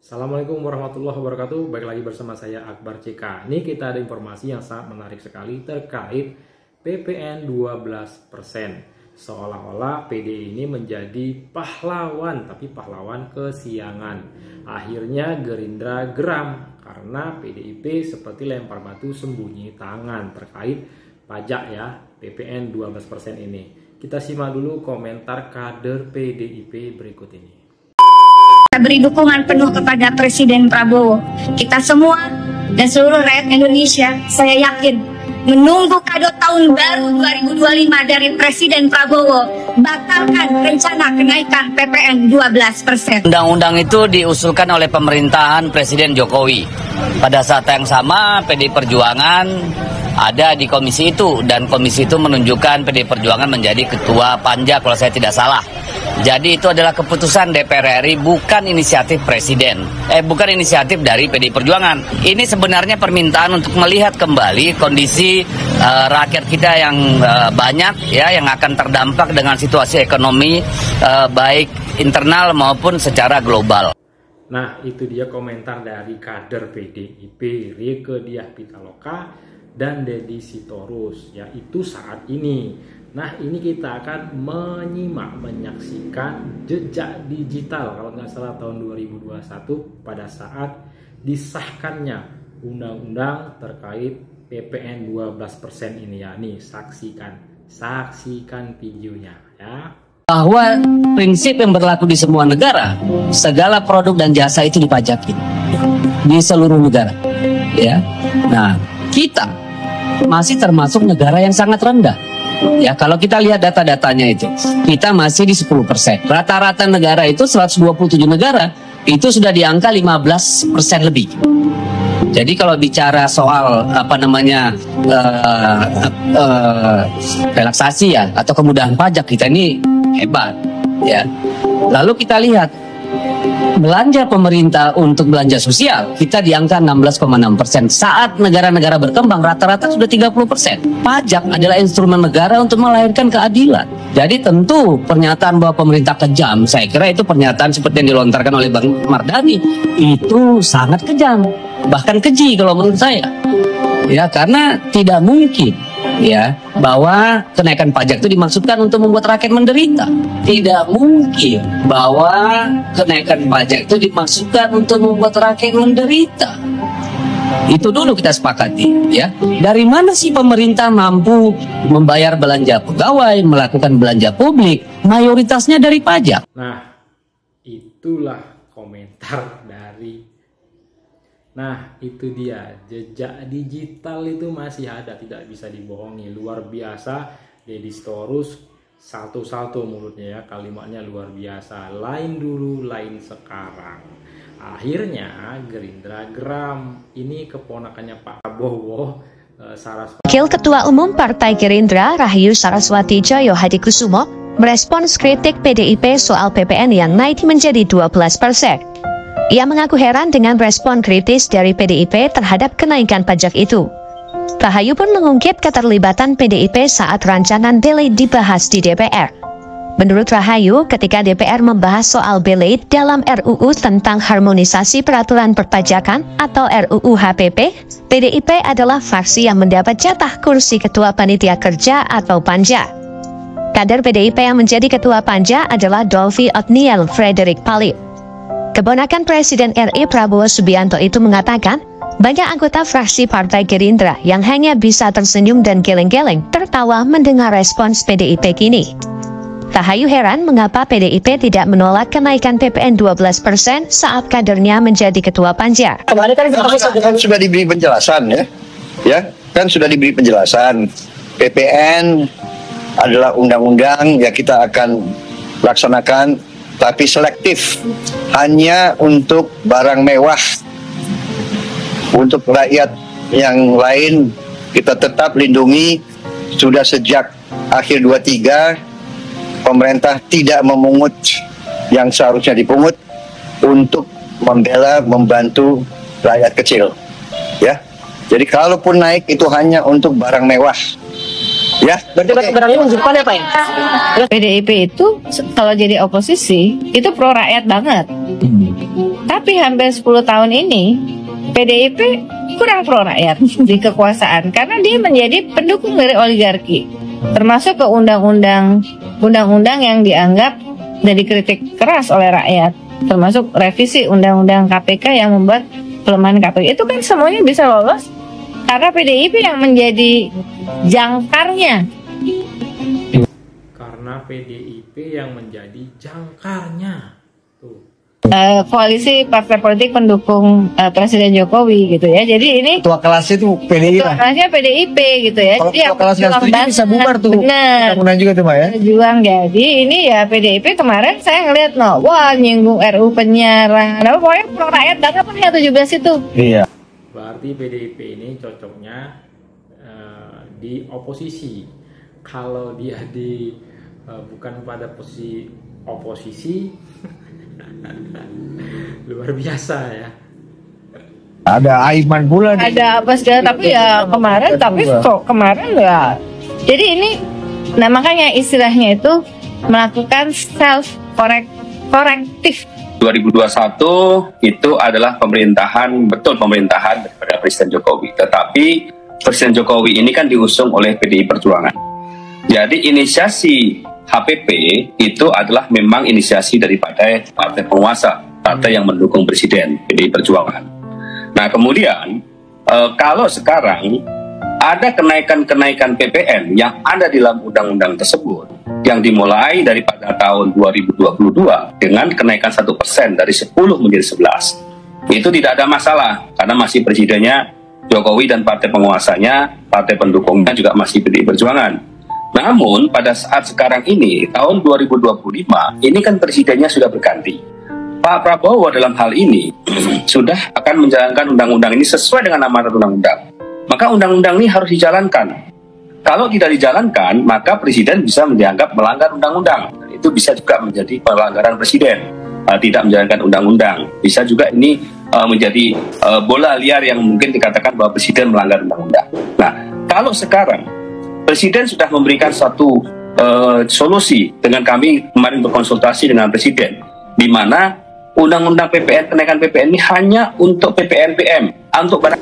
Assalamualaikum warahmatullahi wabarakatuh. Baik lagi bersama saya Akbar CK. Ini kita ada informasi yang sangat menarik sekali terkait PPN 12%. Seolah-olah PDI ini menjadi pahlawan, tapi pahlawan kesiangan. Akhirnya Gerindra geram karena PDIP seperti lempar batu sembunyi tangan terkait pajak ya, PPN 12% ini. Kita simak dulu komentar kader PDIP berikut ini. Beri dukungan penuh kepada Presiden Prabowo. Kita semua dan seluruh rakyat Indonesia, saya yakin menunggu kado tahun baru 2025 dari Presiden Prabowo. Batalkan rencana kenaikan PPN 12%. Undang-undang itu diusulkan oleh pemerintahan Presiden Jokowi. Pada saat yang sama PDI Perjuangan ada di komisi itu, dan komisi itu menunjukkan PDI Perjuangan menjadi ketua panja kalau saya tidak salah. Jadi itu adalah keputusan DPR RI, bukan inisiatif Presiden, bukan inisiatif dari PDI Perjuangan. Ini sebenarnya permintaan untuk melihat kembali kondisi rakyat kita yang banyak ya, yang akan terdampak dengan situasi ekonomi baik internal maupun secara global. Nah, itu dia komentar dari kader PDIP Rieke Diah Pitaloka dan Deddy Sitorus, yaitu saat ini. Nah, ini kita akan menyaksikan jejak digital kalau nggak salah tahun 2021 pada saat disahkannya undang-undang terkait PPN 12% ini ya. Nih, saksikan videonya ya. Bahwa prinsip yang berlaku di semua negara, segala produk dan jasa itu dipajaki di seluruh negara ya. Nah, kita masih termasuk negara yang sangat rendah. Ya, kalau kita lihat data-datanya itu, kita masih di 10%. Rata-rata negara itu 127 negara itu sudah di angka 15% lebih. Jadi kalau bicara soal relaksasi ya atau kemudahan pajak, kita ini hebat ya. Lalu kita lihat belanja pemerintah untuk belanja sosial kita di angka 16,6%. Saat negara-negara berkembang rata-rata sudah 30%. Pajak adalah instrumen negara untuk melahirkan keadilan. Jadi tentu pernyataan bahwa pemerintah kejam, saya kira itu pernyataan seperti yang dilontarkan oleh Bang Mardhani, itu sangat kejam, bahkan keji kalau menurut saya. Ya, karena tidak mungkin ya bahwa kenaikan pajak itu dimaksudkan untuk membuat rakyat menderita. Tidak mungkin bahwa kenaikan pajak itu dimaksudkan untuk membuat rakyat menderita. Itu dulu kita sepakati ya. Dari mana sih pemerintah mampu membayar belanja pegawai, melakukan belanja publik, mayoritasnya dari pajak. Nah, itulah komentar dari. Nah, itu dia, jejak digital itu masih ada, tidak bisa dibohongi. Luar biasa, Deddy Sitorus salto-salto mulutnya ya, kalimatnya luar biasa. Lain dulu, lain sekarang. Akhirnya Gerindra geram. Ini keponakannya Pak Prabowo, Saraswati. Wakil Ketua Umum Partai Gerindra Rahayu Saraswati Djoyo Hadikusumo merespons kritik PDIP soal PPN yang naik menjadi 12%. Ia mengaku heran dengan respon kritis dari PDIP terhadap kenaikan pajak itu. Rahayu pun mengungkit keterlibatan PDIP saat rancangan Belate dibahas di DPR. Menurut Rahayu, ketika DPR membahas soal Belate dalam RUU tentang harmonisasi peraturan perpajakan atau RUU HPP, PDIP adalah fraksi yang mendapat jatah kursi Ketua Panitia Kerja atau Panja. Kader PDIP yang menjadi Ketua Panja adalah Dolvi Othniel Frederick Palip. Keponakan Presiden RI Prabowo Subianto itu mengatakan, banyak anggota fraksi Partai Gerindra yang hanya bisa tersenyum dan geleng-geleng tertawa mendengar respons PDIP kini. Rahayu heran mengapa PDIP tidak menolak kenaikan PPN 12% saat kadernya menjadi Ketua Panja. Kemarin kan sudah diberi penjelasan ya, kan sudah diberi penjelasan. PPN adalah undang-undang ya, kita akan laksanakan, tapi selektif, hanya untuk barang mewah. Untuk rakyat yang lain kita tetap lindungi. Sudah sejak akhir 23 pemerintah tidak memungut yang seharusnya dipungut untuk membela, membantu rakyat kecil ya. Jadi kalaupun naik itu hanya untuk barang mewah ya. Berarti barangnya menunjukkan apa ya? PDIP itu kalau jadi oposisi itu pro rakyat banget. Tapi Tapi hampir 10 tahun ini PDIP kurang pro rakyat di kekuasaan karena dia menjadi pendukung dari oligarki, termasuk ke undang-undang yang dianggap dan dikritik keras oleh rakyat, termasuk revisi undang-undang KPK yang membuat pelemahan KPK. Itu kan semuanya bisa lolos karena PDIP yang menjadi jangkarnya. Karena PDIP yang menjadi jangkarnya. Tuh. Koalisi partai politik pendukung Presiden Jokowi gitu ya. Jadi ini Ketua kelasnya itu PDI ketua lah. kelasnya PDIP gitu ya. Kalau Jadi ketua kelas nggak setuju bisa bubar tuh. Bener. Undang juga tuh Mbak ya. Juang. Jadi ini ya PDIP kemarin saya ngeliat wah nyinggung RU penyiaran. Nah, pokoknya pro rakyat banget pun ya 17 itu. Iya. Berarti PDIP ini cocoknya di oposisi. Kalau dia bukan pada posisi oposisi, luar biasa ya. Ada Aiman pula nih. Ada apa segala tapi ya kemarin ya. Jadi ini makanya istilahnya itu melakukan self corrective. 2021 itu adalah pemerintahan daripada Presiden Jokowi. Tetapi Presiden Jokowi ini kan diusung oleh PDI Perjuangan. Jadi inisiasi HPP itu adalah memang inisiasi daripada partai penguasa, partai yang mendukung Presiden, PDI Perjuangan. Nah kemudian kalau sekarang ada kenaikan PPN yang ada di dalam undang-undang tersebut, yang dimulai daripada tahun 2022 dengan kenaikan 1% dari 10 menjadi 11, itu tidak ada masalah karena masih presidennya Jokowi dan partai penguasanya, partai pendukungnya juga masih PDI Perjuangan. Namun pada saat sekarang ini, tahun 2025, ini kan presidennya sudah berganti. Pak Prabowo dalam hal ini sudah akan menjalankan undang-undang ini sesuai dengan amanat undang-undang. Maka undang-undang ini harus dijalankan. Kalau tidak dijalankan, maka presiden bisa dianggap melanggar undang-undang. Itu bisa juga menjadi pelanggaran presiden, tidak menjalankan undang-undang. Bisa juga ini menjadi bola liar yang mungkin dikatakan bahwa presiden melanggar undang-undang. Nah, kalau sekarang Presiden sudah memberikan satu solusi dengan kami kemarin berkonsultasi dengan Presiden, di mana undang-undang PPN, kenaikan PPN ini hanya untuk PPN PM, untuk barang.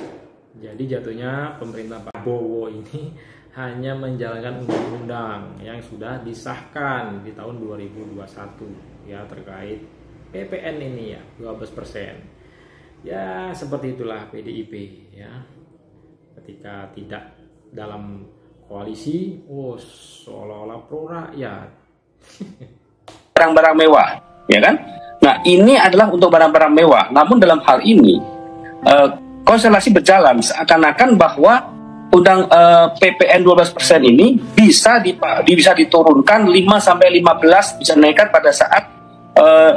Jadi jatuhnya pemerintah Prabowo ini hanya menjalankan undang-undang yang sudah disahkan di tahun 2021 ya terkait PPN ini ya 12%. Ya seperti itulah PDIP ya. Ketika tidak dalam koalisi, seolah-olah pro rakyat. Barang-barang mewah, ya kan? Nah, ini adalah untuk barang-barang mewah. Namun dalam hal ini, konstelasi berjalan seakan-akan bahwa PPN 12% ini bisa diturunkan 5-15, bisa naikkan pada saat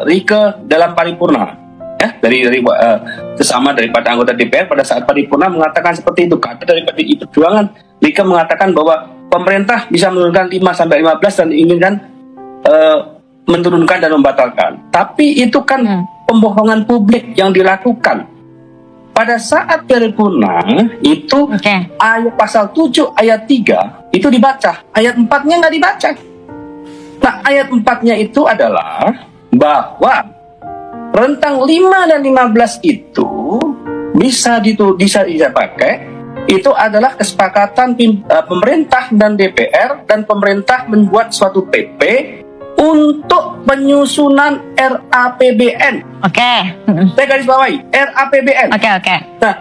Rike dalam paripurna. Ya, dari sesama daripada anggota DPR pada saat paripurna mengatakan seperti itu. Kata dari PDI Perjuangan, Rike mengatakan bahwa pemerintah bisa menurunkan 5-15 dan inginkan menurunkan dan membatalkan. Tapi itu kan pembohongan publik yang dilakukan. Pada saat paripurna itu ayat pasal 7 ayat 3 itu dibaca, ayat 4-nya nggak dibaca. Nah, ayat 4-nya itu adalah bahwa rentang 5 dan 15 itu bisa dipakai. Itu adalah kesepakatan pemerintah dan DPR, dan pemerintah membuat suatu PP untuk penyusunan RAPBN. Saya garis bawahi RAPBN. Nah,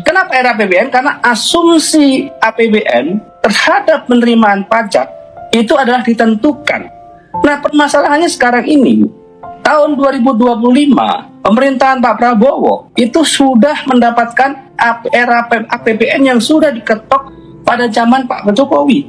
kenapa RAPBN? Karena asumsi APBN terhadap penerimaan pajak itu adalah ditentukan. Nah, permasalahannya sekarang ini tahun 2025 pemerintahan Pak Prabowo itu sudah mendapatkan APBN yang sudah diketok pada zaman Pak Jokowi.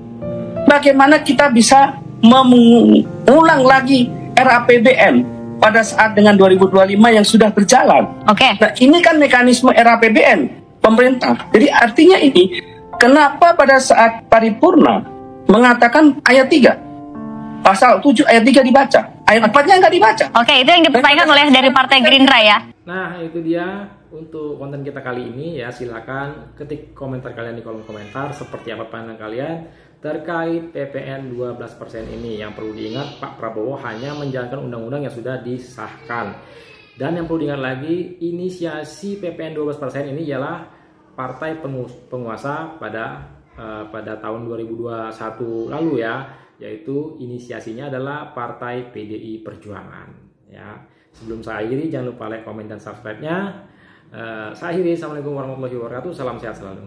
Bagaimana kita bisa mengulang lagi RAPBN pada saat dengan 2025 yang sudah berjalan? Nah, ini kan mekanisme RAPBN pemerintah. Jadi artinya ini kenapa pada saat paripurna mengatakan ayat 3 pasal 7 ayat 3 dibaca, ayat 4-nya nggak dibaca. Itu yang dipertanyakan oleh dari Partai Gerindra ya. Nah, itu dia untuk konten kita kali ini ya. Silakan ketik komentar kalian di kolom komentar seperti apa pandangan kalian terkait PPN 12% ini. Yang perlu diingat, Pak Prabowo hanya menjalankan undang-undang yang sudah disahkan. Dan yang perlu diingat lagi, inisiasi PPN 12% ini ialah partai penguasa pada tahun 2021 lalu ya, yaitu inisiasinya adalah Partai PDI Perjuangan ya. Sebelum saya akhiri, jangan lupa like, komen, dan subscribe-nya. Saya akhiri, assalamualaikum warahmatullahi wabarakatuh, salam sehat selalu.